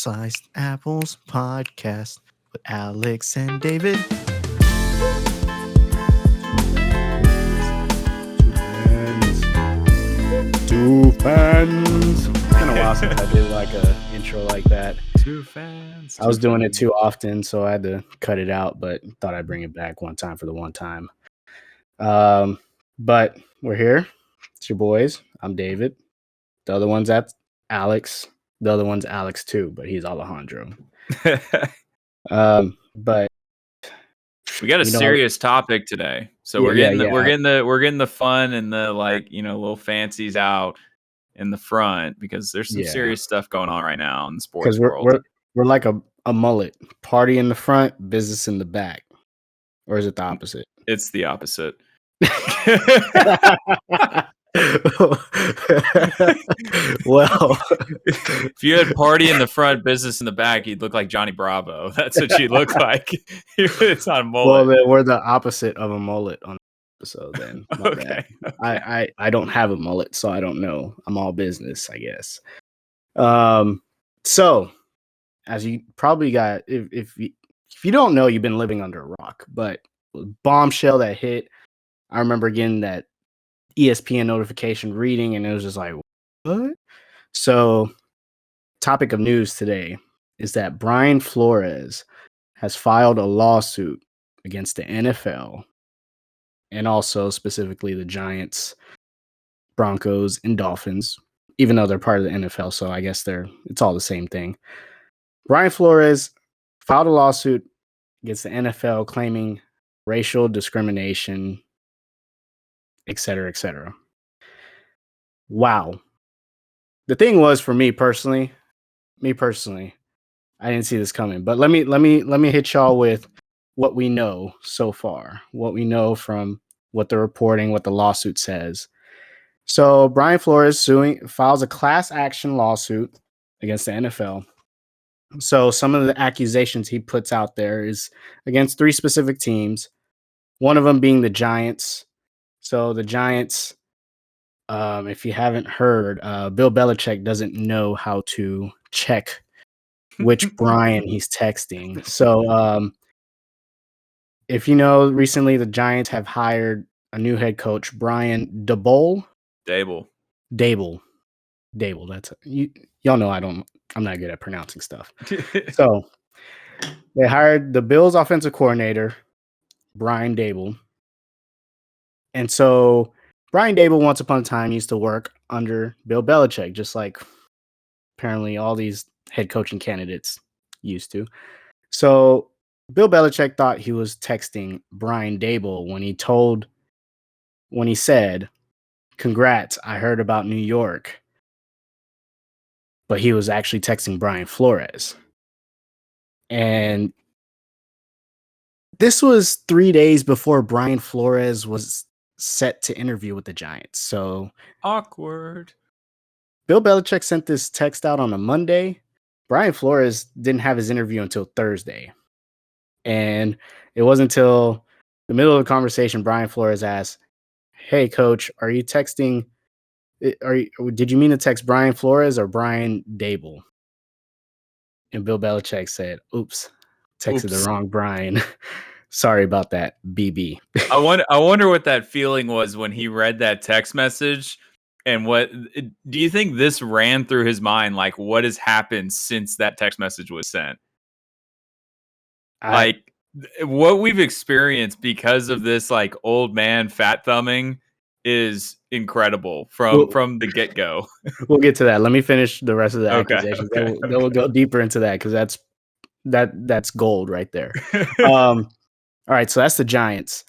Sliced Apples podcast with Alex and David. Two fans. It's been a while since I did like a intro like that. Two fans. I was doing it too often, so I had to cut it out, but thought I'd bring it back one time for the one time. But we're here. It's your boys. I'm David. The other one's Alex. The other one's Alex too, but he's Alejandro. But we got a serious topic today, so we're getting the fun and the little fancies out in the front because there's some serious stuff going on right now in the sports world. We're like a mullet, party in the front, business in the back, or is it the opposite? It's the opposite. Well, if you had party in the front, business in the back, you'd look like Johnny Bravo. That's what you look like. It's not a mullet. Well, then we're the opposite of a mullet on the episode. Then okay. I don't have a mullet, so I don't know. I'm all business, I guess. So as you probably got, if you don't know, you've been living under a rock. But bombshell that hit, I remember getting that ESPN notification reading, and it was just like, what? So, topic of news today is that Brian Flores has filed a lawsuit against the NFL and also specifically the Giants, Broncos, and Dolphins, even though they're part of the NFL. So I guess it's all the same thing. Brian Flores filed a lawsuit against the NFL claiming racial discrimination, et cetera, et cetera. Wow. The thing was, for me personally, I didn't see this coming. But let me hit y'all with what we know so far, what we know from what the reporting, what the lawsuit says. So Brian Flores files a class action lawsuit against the NFL. So some of the accusations he puts out there is against three specific teams, one of them being the Giants. So the Giants, if you haven't heard, Bill Belichick doesn't know how to check which Brian he's texting. So if you know, recently the Giants have hired a new head coach, Brian Daboll. Dable. That's y'all know I'm not good at pronouncing stuff. So they hired the Bills offensive coordinator, Brian Daboll. And so Brian Daboll, once upon a time, used to work under Bill Belichick, just like apparently all these head coaching candidates used to. So Bill Belichick thought he was texting Brian Daboll when he said, "Congrats, I heard about New York." But he was actually texting Brian Flores. And this was 3 days before Brian Flores was set to interview with the Giants. So awkward. Bill Belichick sent this text out on a Monday. Brian Flores didn't have his interview until Thursday. And it wasn't until the middle of the conversation Brian Flores asked, "Hey coach, are you texting did you mean to text Brian Flores or Brian Daboll?" And Bill Belichick said, "Oops, texted the wrong Brian. Sorry about that, BB." I wonder what that feeling was when he read that text message, and what do you think this ran through his mind? Like, what has happened since that text message was sent? Like, what we've experienced because of this, like, old man fat thumbing is incredible from the get-go. We'll get to that. Let me finish the rest of the accusations. Then we'll go deeper into that because that's gold right there. All right, so that's the Giants.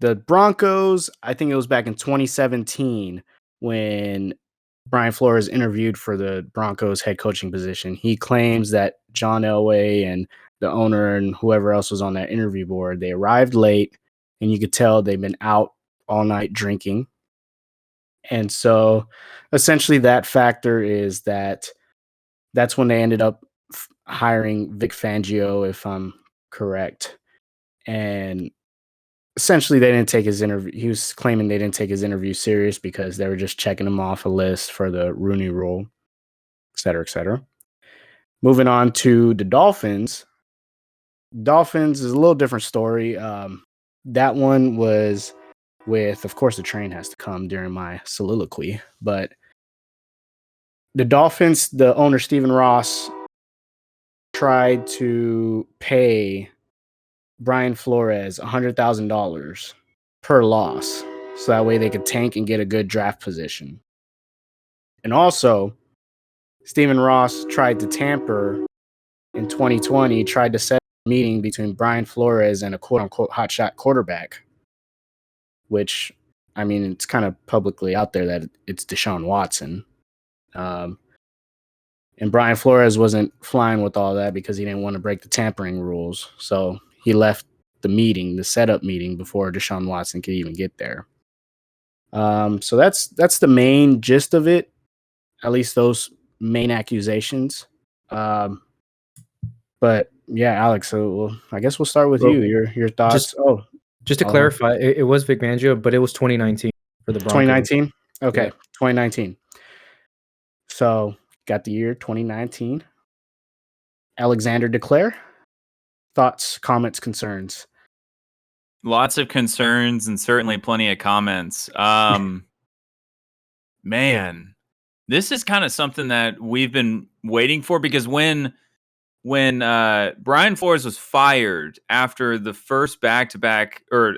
The Broncos, I think it was back in 2017 when Brian Flores interviewed for the Broncos head coaching position. He claims that John Elway and the owner and whoever else was on that interview board, they arrived late, and you could tell they've been out all night drinking. And so essentially that factor is that's when they ended up hiring Vic Fangio, if I'm correct. And essentially they didn't take his interview. He was claiming they didn't take his interview serious because they were just checking him off a list for the Rooney Rule, et cetera, et cetera. Moving on to the Dolphins. Dolphins is a little different story. That one was with, of course, the train has to come during my soliloquy, but the Dolphins, the owner, Stephen Ross, tried to pay Brian Flores $100,000 per loss, so that way they could tank and get a good draft position. And also, Stephen Ross tried to tamper in 2020, tried to set a meeting between Brian Flores and a quote-unquote hotshot quarterback, which, I mean, it's kind of publicly out there that it's Deshaun Watson. And Brian Flores wasn't flying with all that because he didn't want to break the tampering rules. So he left the meeting, the setup meeting, before Deshaun Watson could even get there. So that's the main gist of it, at least those main accusations. But yeah, Alex, so I guess we'll start with you. Your thoughts. Just to clarify, it was Vic Fangio, but it was 2019 for the Broncos. 2019? Okay, Yeah. 2019. So got the year 2019. Alexander DeClaire. Thoughts, comments, concerns? Lots of concerns and certainly plenty of comments. Man, this is kind of something that we've been waiting for, because when Brian Flores was fired after the first back-to-back, or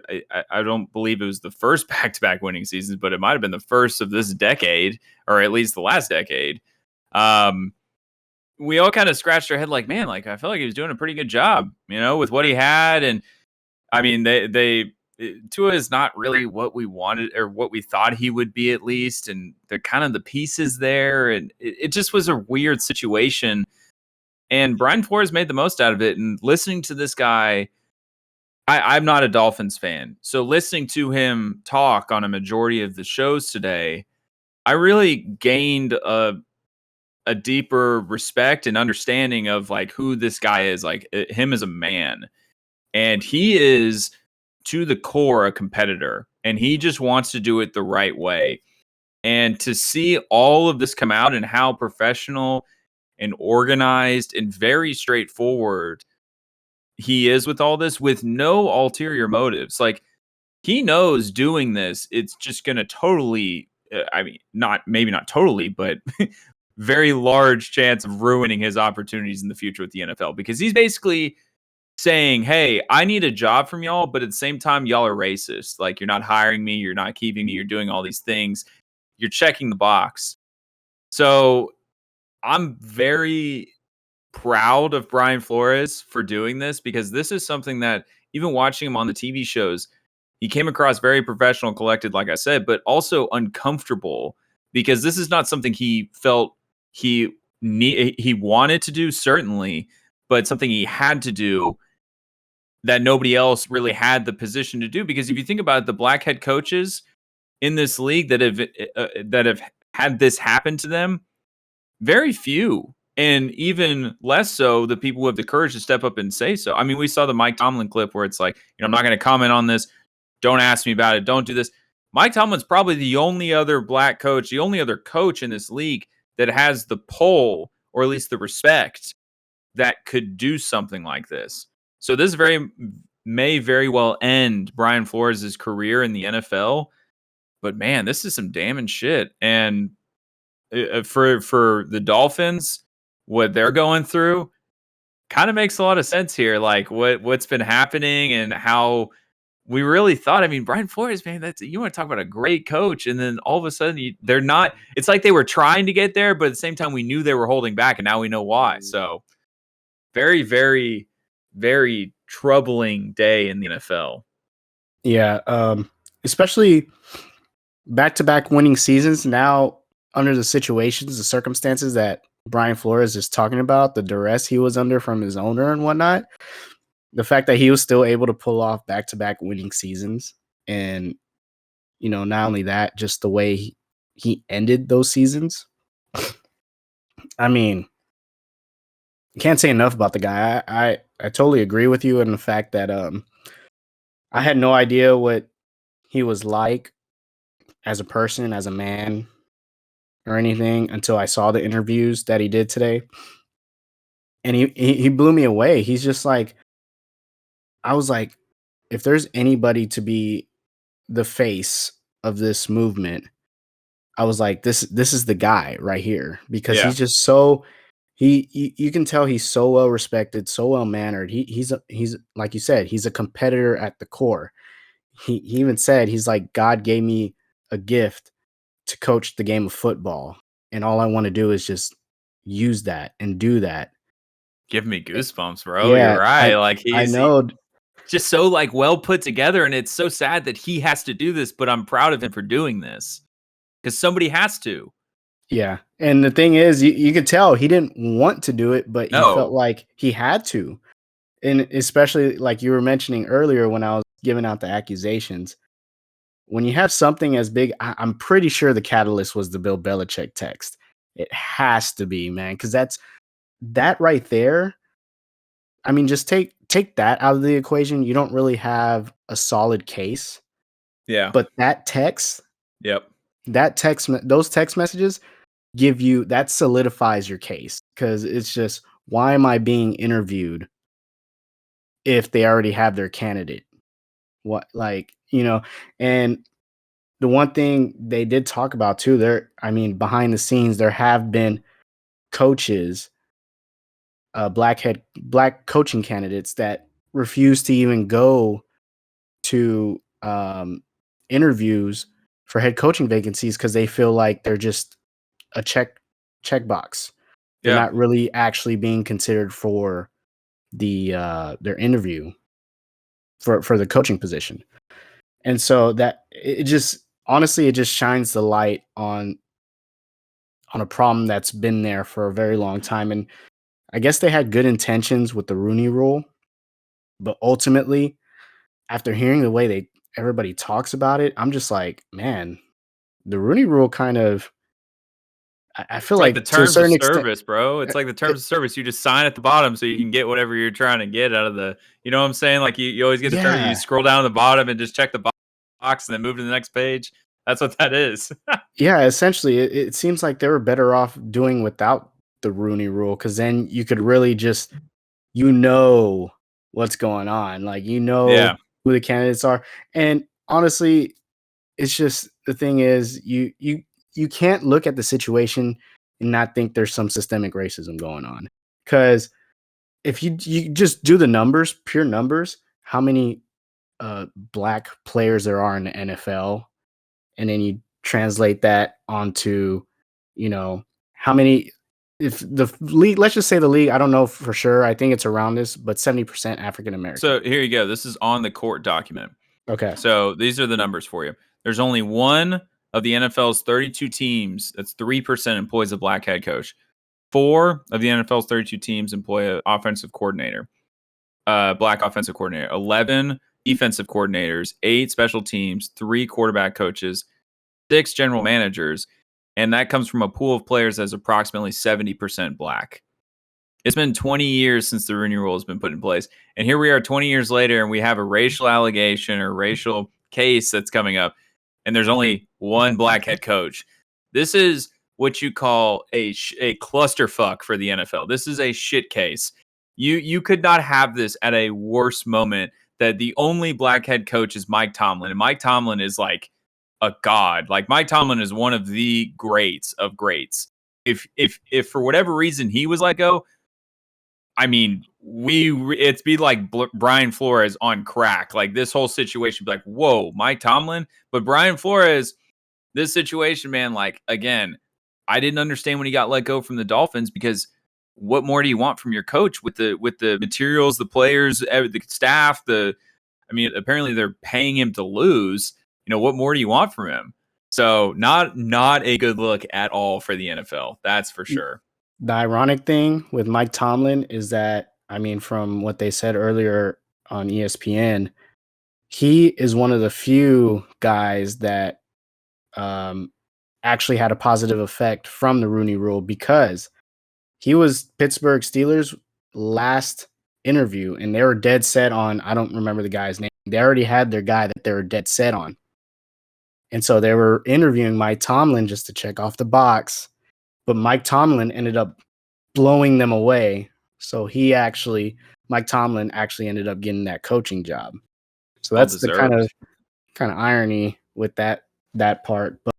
I don't believe it was the first back-to-back winning seasons, but it might have been the first of this decade, or at least the last decade. We all kind of scratched our head like, man, like I feel like he was doing a pretty good job, with what he had. And I mean, Tua is not really what we wanted or what we thought he would be, at least. And they're kind of the pieces there. And it just was a weird situation. And Brian Flores made the most out of it. And listening to this guy, I'm not a Dolphins fan. So listening to him talk on a majority of the shows today, I really gained a deeper respect and understanding of like who this guy is, like him as a man. And he is to the core a competitor, and he just wants to do it the right way. And to see all of this come out and how professional and organized and very straightforward he is with all this, with no ulterior motives. Like, he knows doing this, it's just going to totally, maybe not totally, but very large chance of ruining his opportunities in the future with the NFL, because he's basically saying, hey, I need a job from y'all, but at the same time, y'all are racist. Like, you're not hiring me, you're not keeping me, you're doing all these things. You're checking the box. So I'm very proud of Brian Flores for doing this, because this is something that, even watching him on the TV shows, he came across very professional and collected, like I said, but also uncomfortable, because this is not something he felt he wanted to do, certainly, but something he had to do that nobody else really had the position to do. Because if you think about it, the black head coaches in this league that have had this happen to them, very few, and even less so the people who have the courage to step up and say so. I mean, we saw the Mike Tomlin clip where it's like, I'm not going to comment on this. Don't ask me about it. Don't do this. Mike Tomlin's probably the only other black coach, the only other coach in this league that has the pull, or at least the respect, that could do something like this. So this may very well end Brian Flores' career in the NFL. But man, this is some damning shit. And for the Dolphins, what they're going through kind of makes a lot of sense here. Like what's been happening and how we really thought, I mean, Brian Flores, man, you want to talk about a great coach. And then all of a sudden they're not, it's like they were trying to get there, but at the same time we knew they were holding back, and now we know why. So very, very, very troubling day in the NFL. Yeah. Especially back-to-back winning seasons now, under the situations, the circumstances that Brian Flores is talking about, the duress he was under from his owner and whatnot, the fact that he was still able to pull off back-to-back winning seasons. And, not only that, just the way he ended those seasons. I mean, can't say enough about the guy. I totally agree with you in the fact that I had no idea what he was like as a person, as a man, or anything until I saw the interviews that he did today. And he blew me away. He's just like, I was like, if there's anybody to be the face of this movement, I was like, this is the guy right here, because Yeah. he's just so you can tell he's so well respected, so well mannered. He's like you said, he's a competitor at the core. He even said, he's like, God gave me a gift to coach the game of football, and all I want to do is just use that and do that. Give me goosebumps, bro. You're Yeah, right. Like I he's know. just so like well put together, and it's so sad that he has to do this, but I'm proud of him for doing this because somebody has to. Yeah, and the thing is, you could tell he didn't want to do it, but he felt No. like he had to. And especially like you were mentioning earlier when I was giving out the accusations, when you have something as big, I'm pretty sure the catalyst was the Bill Belichick text. It has to be, man, because that right there. I mean, just take that out of the equation. You don't really have a solid case, Yeah. but that text, Yep. those text messages that solidifies your case, because it's just, why am I being interviewed if they already have their candidate? What, like, and the one thing they did talk about too, behind the scenes, there have been coaches, black coaching candidates that refuse to even go to interviews for head coaching vacancies because they feel like they're just a checkbox. They're Yeah. not really actually being considered for their interview for the coaching position. And so that it just honestly, it just shines the light on a problem that's been there for a very long time. And I guess they had good intentions with the Rooney Rule, but ultimately, after hearing the way everybody talks about it, I'm just like, man, the Rooney Rule kind of, I feel It's like the like to a terms of certain extent, service, bro. It's like the terms of service. You just sign at the bottom so you can get whatever you're trying to get out of the, you know what I'm saying? Like you always get the terms, you yeah, scroll down to the bottom and just check the box and then move to the next page. That's what that is. yeah, essentially, it seems like they were better off doing without the Rooney Rule, because then you could really just, what's going on, like Yeah. who the candidates are. And honestly, it's just, the thing is, you can't look at the situation and not think there's some systemic racism going on, because if you just do the numbers, pure numbers, how many black players there are in the NFL, and then you translate that onto, how many, if the league, let's just say the league, I don't know for sure, I think it's around this, but 70% African American. So here you go. This is on the court document. Okay. So these are the numbers for you. There's only one of the NFL's 32 teams, that's 3%, employs a black head coach. 4 of the NFL's 32 teams employ an offensive coordinator, black offensive coordinator. 11 defensive coordinators, 8 special teams, 3 quarterback coaches, 6 general managers, and that comes from a pool of players that's approximately 70% black. It's been 20 years since the Rooney Rule has been put in place. And here we are 20 years later, and we have a racial allegation or racial case that's coming up, and there's only one black head coach. This is what you call a clusterfuck for the NFL. This is a shit case. You could not have this at a worse moment, that the only black head coach is Mike Tomlin. And Mike Tomlin is like a god. Like Mike Tomlin is one of the greats of greats. If for whatever reason he was let go, I mean, it'd be like Brian Flores on crack. Like this whole situation, be like, whoa, Mike Tomlin. But Brian Flores, this situation, man, like again, I didn't understand when he got let go from the Dolphins, because what more do you want from your coach with the materials, the players, the staff, I mean, apparently they're paying him to lose. You know, what more do you want from him? So not a good look at all for the NFL. That's for sure. The ironic thing with Mike Tomlin is that, I mean, from what they said earlier on ESPN, he is one of the few guys that actually had a positive effect from the Rooney Rule, because he was Pittsburgh Steelers' last interview, and they were dead set on, I don't remember the guy's name. They already had their guy that they were dead set on. And so they were interviewing Mike Tomlin just to check off the box, but Mike Tomlin ended up blowing them away So Mike Tomlin actually ended up getting that coaching job. So Well that's the deserved. kind of irony with that part. But